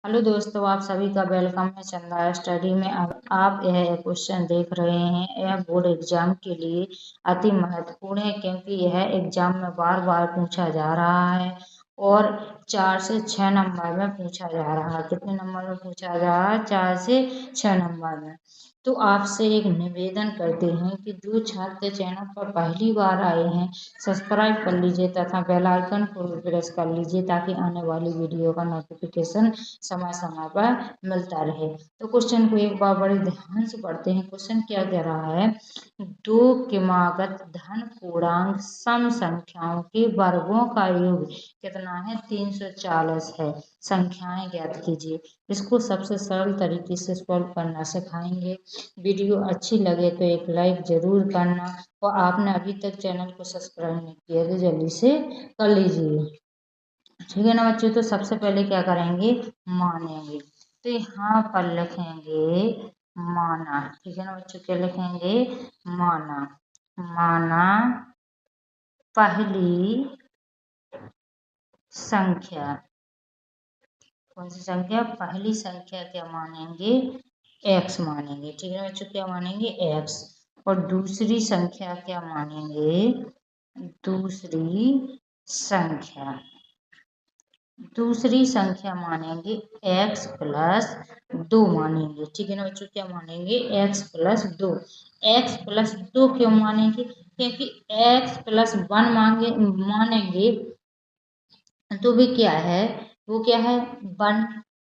Hello दोस्तों, आप सभी का वेलकम है चंदा स्टडी में। अब आप यह क्वेश्चन देख रहे हैं। यह बोर्ड एग्जाम के लिए अति महत्वपूर्ण है क्योंकि यह एग्जाम में बार बार पूछा जा रहा है और 4 से 6 नंबर में पूछा जा रहा है। कितने नंबर में पूछा जा रहा है? 4 से 6 नंबर में। तो आपसे एक निवेदन करते हैं कि जो छात्र चैनल पर पहली बार आए हैं, सब्सक्राइब कर लीजिए तथा बेल आइकन को भी प्रेस कर लीजिए ताकि आने वाली वीडियो का नोटिफिकेशन समय समय पर मिलता रहे। तो क्वेश्चन को एक बार बड़े ध्यान से पढ़ते हैं। क्वेश्चन क्या कह रहा है? दो क्रमागत धन पूर्णांक सम संख्याओं के वर्गों का योग कितना है? 340 है। संख्याएं ज्ञात कीजिए। इसको सबसे सरल तरीके से सॉल्व करना सिखाएंगे। वीडियो अच्छी लगे तो एक लाइक जरूर करना और आपने अभी तक चैनल को सब्सक्राइब नहीं किया तो जल्दी से कर लीजिए। ठीक है ना बच्चों? तो सबसे पहले क्या करेंगे? मानेंगे। तो यहाँ पर लिखेंगे माना। ठीक है ना बच्चों? क्या लिखेंगे? माना। माना पहली संख्या। कौन सी संख्या? पहली संख्या क्या मानेंगे? x मानेंगे। ठीक है ना बच्चों? क्या मानेंगे? x। और दूसरी संख्या क्या मानेंगे? दूसरी संख्या। दूसरी संख्या मानेंगे x प्लस 2 मानेंगे। ठीक है ना बच्चों? क्या मानेंगे? x plus 2। x प्लस 2 क्यों मानेंगे? क्योंकि x प्लस 1 मानेंगे तो भी क्या है? वो क्या है? 1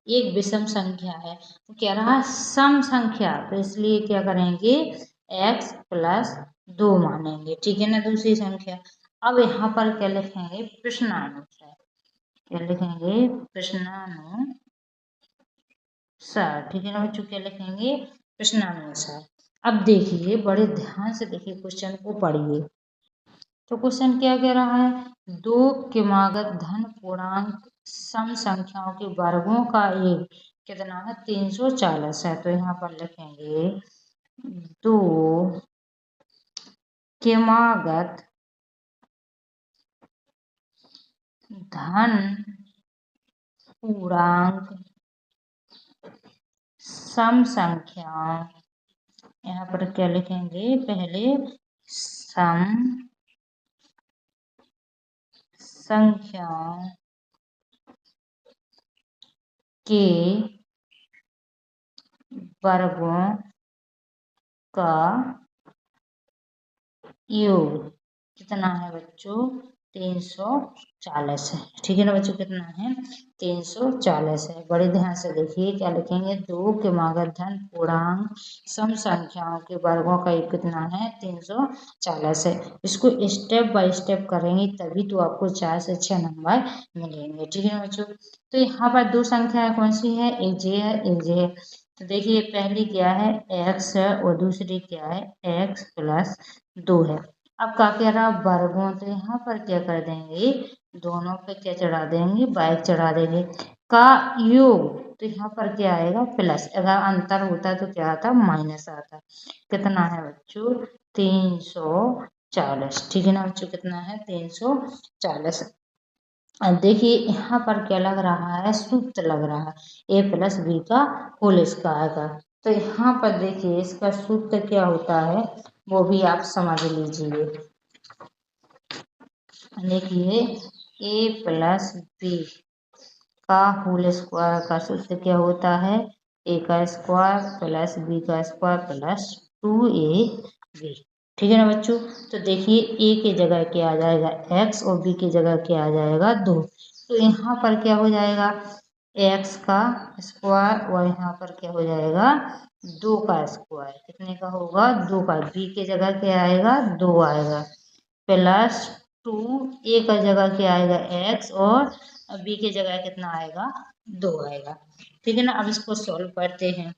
एक विषम संख्या है। तो क्या रहा? सम संख्या। तो इसलिए क्या करेंगे? x प्लस 2 मानेंगे। ठीक है ना? दूसरी संख्या। अब यहाँ पर क्या लिखेंगे? प्रश्नानुसार। क्या लिखेंगे? प्रश्नानुसार। ठीक है ना बच्चों? क्या लिखेंगे? प्रश्नानुसार। अब देखिए, बड़े ध्यान से देखिए, क्वेश्चन को पढ़िए। तो क्वेश्चन क्या कह रहा है? दो क्रमागत धन पूर्णांक सम संख्याओं के वर्गों का योग कितना है? 340 है। तो यहाँ पर लिखेंगे दो क्रमागत धन पूर्णांक सम संख्याओं। यहाँ पर क्या लिखेंगे? पहले सम संख्याओं के वर्गों का योग कितना है बच्चों? 340 है। ठीक है ना बच्चों? कितना है? 340 है। बड़े ध्यान से देखिए, क्या लिखेंगे? दो क्रमागत धन पूर्णांक सम संख्याओं के वर्गों का योग कितना है? 340 है। इसको स्टेप बाय स्टेप करेंगे तभी तो आपको 4 से 6 नंबर मिलेंगे। ठीक है ना बच्चों? तो यहाँ पर दो संख्याएं कौन सी है? एक जे है, एक जे है। तो देखिए, पहली क्या है? x है और दूसरी क्या है? x प्लस 2 है। अब क्या कह रहा? वर्गों। तो यहाँ पर क्या कर देंगे? दोनों पे क्या चढ़ा देंगे? बाइक चढ़ा देंगे। का योग। तो यहाँ पर क्या आएगा? प्लस। अगर अंतर होता तो क्या आता? माइनस आता। कितना है बच्चों? 340। ठीक है ना बच्चों? कितना है? 340। अब देखिए, यहाँ पर क्या लग रहा है? सूत्र लग रहा है a प्लस बी का होल स्क्वायर का। तो यहाँ पर देखिए, इसका सूत्र क्या होता है वो भी आप समझ लीजिए। देखिए, a प्लस बी का होल स्क्वायर का सूत्र क्या होता है? a का स्क्वायर प्लस b का स्क्वायर प्लस 2ab। ठीक है ना बच्चों? तो देखिए, a की जगह क्या आ जाएगा? x और b की जगह क्या आ जाएगा? 2। तो यहाँ पर क्या हो जाएगा? x का स्क्वायर और यहाँ पर क्या हो जाएगा? 2 का स्क्वायर। कितने का होगा? 2 का। b की जगह क्या आएगा? 2 आएगा प्लस 2। a का जगह क्या आएगा? x और b की जगह कितना आएगा? 2 आएगा। ठीक है ना? अब इसको सॉल्व करते हैं।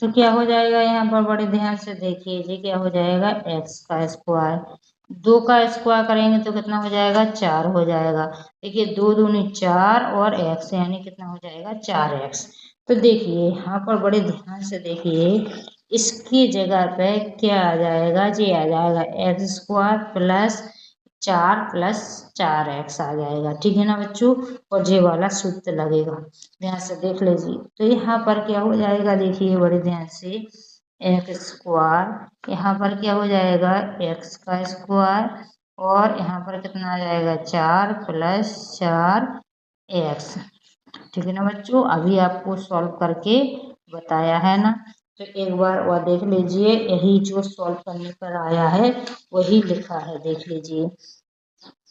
तो क्या हो जाएगा? यहाँ पर बड़े ध्यान से देखिए, ये क्या हो जाएगा? x का स्क्वायर। 2 का स्क्वायर करेंगे तो कितना हो जाएगा? 4 हो जाएगा। देखिए, 2 दूनी 4 और x यानी कितना हो जाएगा? 4x। तो देखिए, यहाँ पर बड़े ध्यान से देखिए, इसकी जगह पे क्या आ जाएगा? ये आ जाएगा x square plus 4 plus 4x आ जाएगा। ठीक है ना बच्चों, और जे वाला सूत्र लगेगा, ध्यान से देख लीजिए। तो यहाँ पर क्या हो जाएगा, देखिए बड़े ध्यान से, एक्स स्क्वायर, यहाँ पर क्या हो जाएगा एक्स का स्क्वायर, और यहाँ पर कितना आ जाएगा 4 प्लस 4x। ठीक है ना बच्चों, अभी आपको सॉल्व करके बताया है ना, तो एक बार वह देख लीजिए, यही जो सॉल्व करने पर आया है वही लिखा है, देख लीजिए,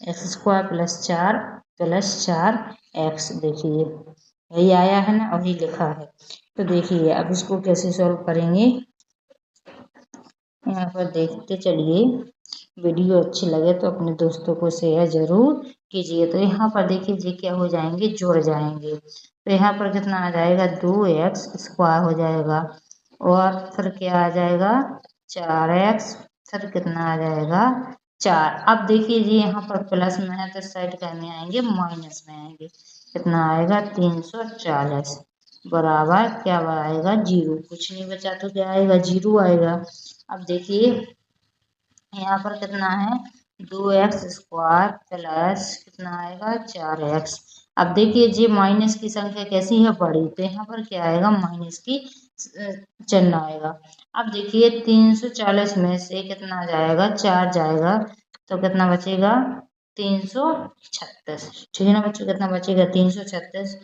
एक्स स्क्वायर प्लस चार एक्स, देखिए यही आया है ना, वही लिखा है। तो देखिए अब इसको कैसे सॉल्व करेंगे, यहाँ पर देखते चलिए। वीडियो अच्छी लगे तो अपने दोस्तों को शेयर जरूर कीजिए। तो यहाँ पर देखिए जी क्या हो जाएंगे, जुड़ जाएंगे। तो यहाँ पर कितना आ जाएगा 2x स्क्वायर हो जाएगा, और फिर क्या आ जाएगा 4x, फिर कितना आ जाएगा 4। अब देखिए जी यहाँ पर प्लस में है तो साइड करने आएंगे माइनस में आएंगे, कितना आएगा 340 बराबर क्या आएगा 0, कुछ नहीं बचा तो क्या आएगा 0 आएगा। अब देखिए यहाँ पर कितना है 2x स्क्वायर प्लस कितना आएगा 4x। अब देखिए जी माइनस की संख्या कैसी है बड़ी, तो यहाँ पर क्या आएगा माइनस की चिन्ह आएगा। अब देखिए 340 में से कितना जाएगा 4 जाएगा, तो कितना बचेगा 336। ठीक है ना बच्चों, कितना बचेगा 336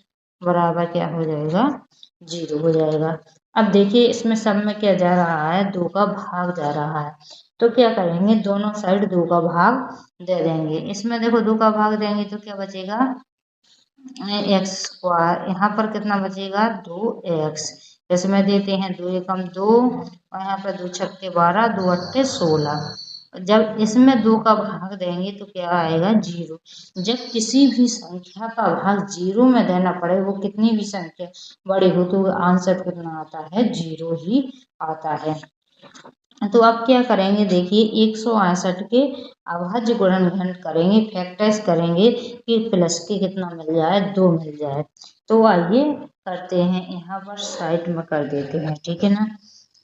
बराबर क्या हो जाएगा 0 हो जाएगा। अब देखिए इसमें सब में क्या जा रहा है 2 का भाग जा रहा है, तो क्या करेंगे दोनों साइड 2 का भाग दे देंगे। इसमें देखो 2 का भाग देंगे तो क्या बचेगा एक्स स्क्वायर, यहाँ पर कितना बचेगा 2x, इसमें देते हैं 2 एकम 2, और यहाँ पर 2 छक्के 12, 2 अट्ठे 16। जब इसमें 2 का भाग देंगे तो क्या आएगा 0। जब किसी भी संख्या का भाग 0 में देना पड़े, वो कितनी भी संख्या बड़ी हो, तो आंसर कितना आता है 0 ही आता है। तो अब क्या करेंगे देखिए 168 के अभाज्य गुणनखंड करेंगे, फैक्टर्स करेंगे कि प्लस के कितना मिल जाए 2 मिल जाए। तो आइए करते हैं, यहाँ पर साइड में कर देते हैं। ठीक है ना,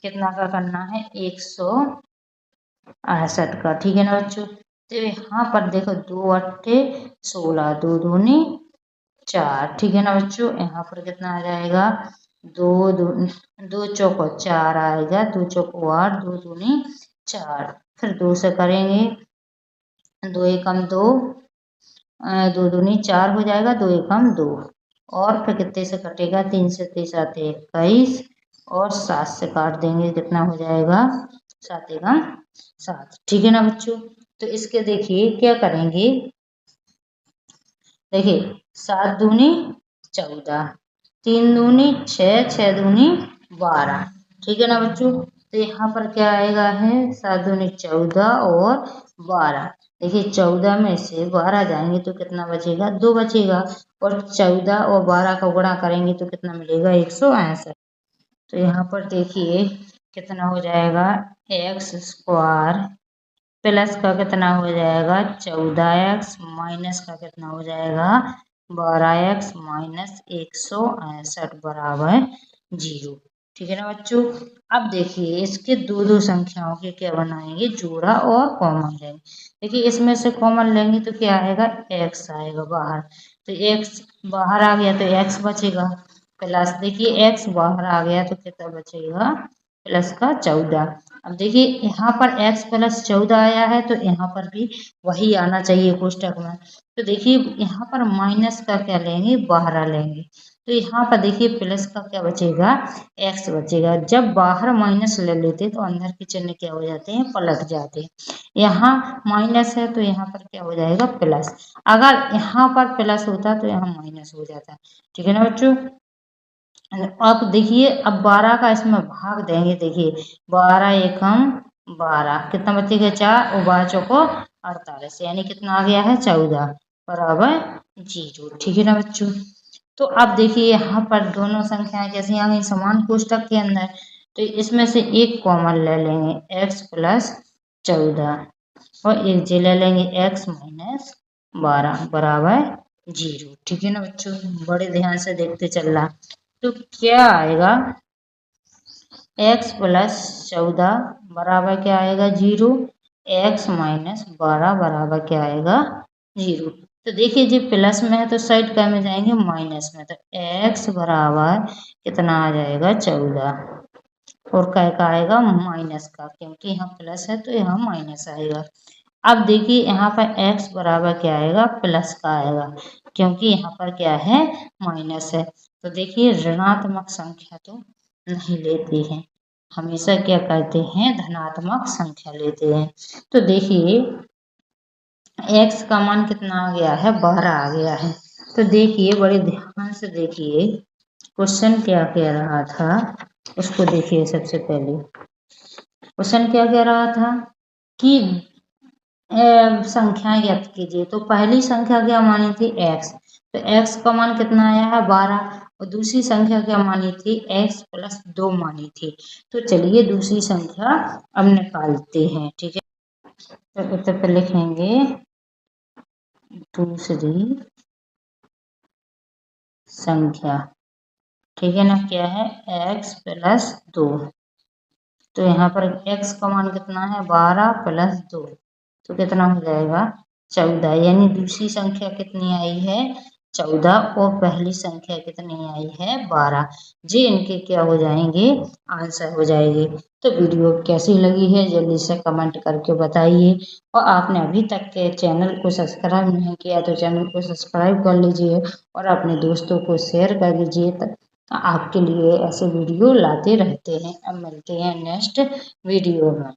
कितना का करना है 168 का। ठीक है ना बच्चों, तो यहाँ पर देखो 2 अट्ठे 16, 2 दूनी 4। ठीक है ना बच्चों, यहाँ पर कितना आ जाएगा 2 चौको 4 आएगा, 2 चौको 8, 2 दूनी 4, फिर 2 से करेंगे 2 एकम 2, 2 दूनी 4 हो जाएगा, 2 एकम 2, और फिर कितने से कटेगा 3 से 3 आते 21, और 7 से काट देंगे कितना हो जाएगा 7 एकम 7। ठीक है ना बच्चों, तो इसके देखिए क्या करेंगे, देखिए 7 दूनी 14, 3 दूनी 6, 6 दूनी 12। ठीक है ना बच्चों, तो यहाँ पर क्या आएगा है 7 दूनी 14 और 12। देखिए 14 में से 12 जाएंगे तो कितना बचेगा 2 बचेगा, और 14 और 12 का गुणा करेंगे तो कितना मिलेगा 168। तो यहाँ पर देखिए कितना हो जाएगा एक्स स्क्वायर प्लस का कितना हो जाएगा 14x, माइनस का कितना हो जाएगा 12x माइनस 168 बराबर 0। ठीक है ना बच्चों, अब देखिए इसके दो संख्याओं के क्या बनाएंगे जोड़ा और कॉमन लेंगे। देखिए इसमें से कॉमन लेंगे तो क्या आएगा x आएगा बाहर, तो x बाहर आ गया तो x बचेगा, प्लस देखिए x बाहर आ गया तो कितना बचेगा प्लस का 14। अब देखिए यहाँ पर x प्लस 14 आया है, तो यहाँ पर भी वही आना चाहिए कोष्टक में। तो देखिए यहाँ पर माइनस का क्या लेंगे बाहर लेंगे, तो यहाँ पर देखिए प्लस का क्या बचेगा x बचेगा। जब बाहर माइनस ले लेते तो अंदर के चिन्ह क्या हो जाते हैं पलट जाते हैं। यहाँ माइनस है तो यहाँ पर क्या हो जाएगा प्लस, अगर यहाँ पर प्लस होता तो यहाँ माइनस हो जाता। ठीक है ना बच्चों, अब देखिए अब 12 का इसमें भाग देंगे, देखिए 12 एकम 12, कितना बचेगा 4, और 12 चौको 48, यानी कितना आ गया है 14 बराबर 0। ठीक है ना बच्चों, तो अब देखिए यहाँ पर दोनों संख्याएं कैसी आ गई समान कोष्टक के अंदर, तो इसमें से एक कॉमन ले लेंगे x प्लस 14, और एक जे ले लेंगे x माइनस 12 बराबर 0। ठीक है ना बच्चों, बड़े ध्यान से देखते चलना। तो क्या आएगा x प्लस 14 बराबर क्या आएगा 0, x माइनस 12 बराबर क्या आएगा 0। तो देखिए जी प्लस में है तो साइड क्या में जाएंगे माइनस में, तो x बराबर कितना आ जाएगा 14 और क्या का आएगा माइनस का, क्योंकि यहाँ प्लस है तो यहाँ माइनस आएगा। अब देखिए यहाँ पर x बराबर क्या आएगा प्लस का आएगा, क्योंकि यहाँ पर क्या है माइनस है। तो देखिए ऋणात्मक संख्या तो नहीं लेते हैं, हमेशा क्या करते हैं धनात्मक संख्या लेते हैं। तो देखिए x का मान कितना आ गया है 12 आ गया है। तो देखिए बड़े ध्यान से देखिए क्वेश्चन क्या कह रहा था, उसको देखिए। सबसे पहले क्वेश्चन क्या कह रहा था कि संख्या ज्ञात कीजिए। तो पहली संख्या क्या मानी थी x, तो x का मान कितना आया है 12, और दूसरी संख्या क्या मानी थी x प्लस 2 मानी थी। तो चलिए दूसरी संख्या अब निकालते हैं, ठीक है। तो उत्तर पर लिखेंगे दूसरी संख्या, ठीक है ना, क्या है x प्लस 2। तो यहाँ पर x का मान कितना है 12 प्लस 2, तो कितना हो जाएगा 14, यानी दूसरी संख्या कितनी आई है 14 और पहली संख्या कितनी आई है 12। जी इनके क्या हो जाएंगे आंसर हो जाएंगे। तो वीडियो कैसी लगी है जल्दी से कमेंट करके बताइए, और आपने अभी तक के चैनल को सब्सक्राइब नहीं किया तो चैनल को सब्सक्राइब कर लीजिए और अपने दोस्तों को शेयर कर दीजिए। आपके लिए ऐसे वीडियो लाते रहते हैं। अब मिलते हैं नेक्स्ट वीडियो में।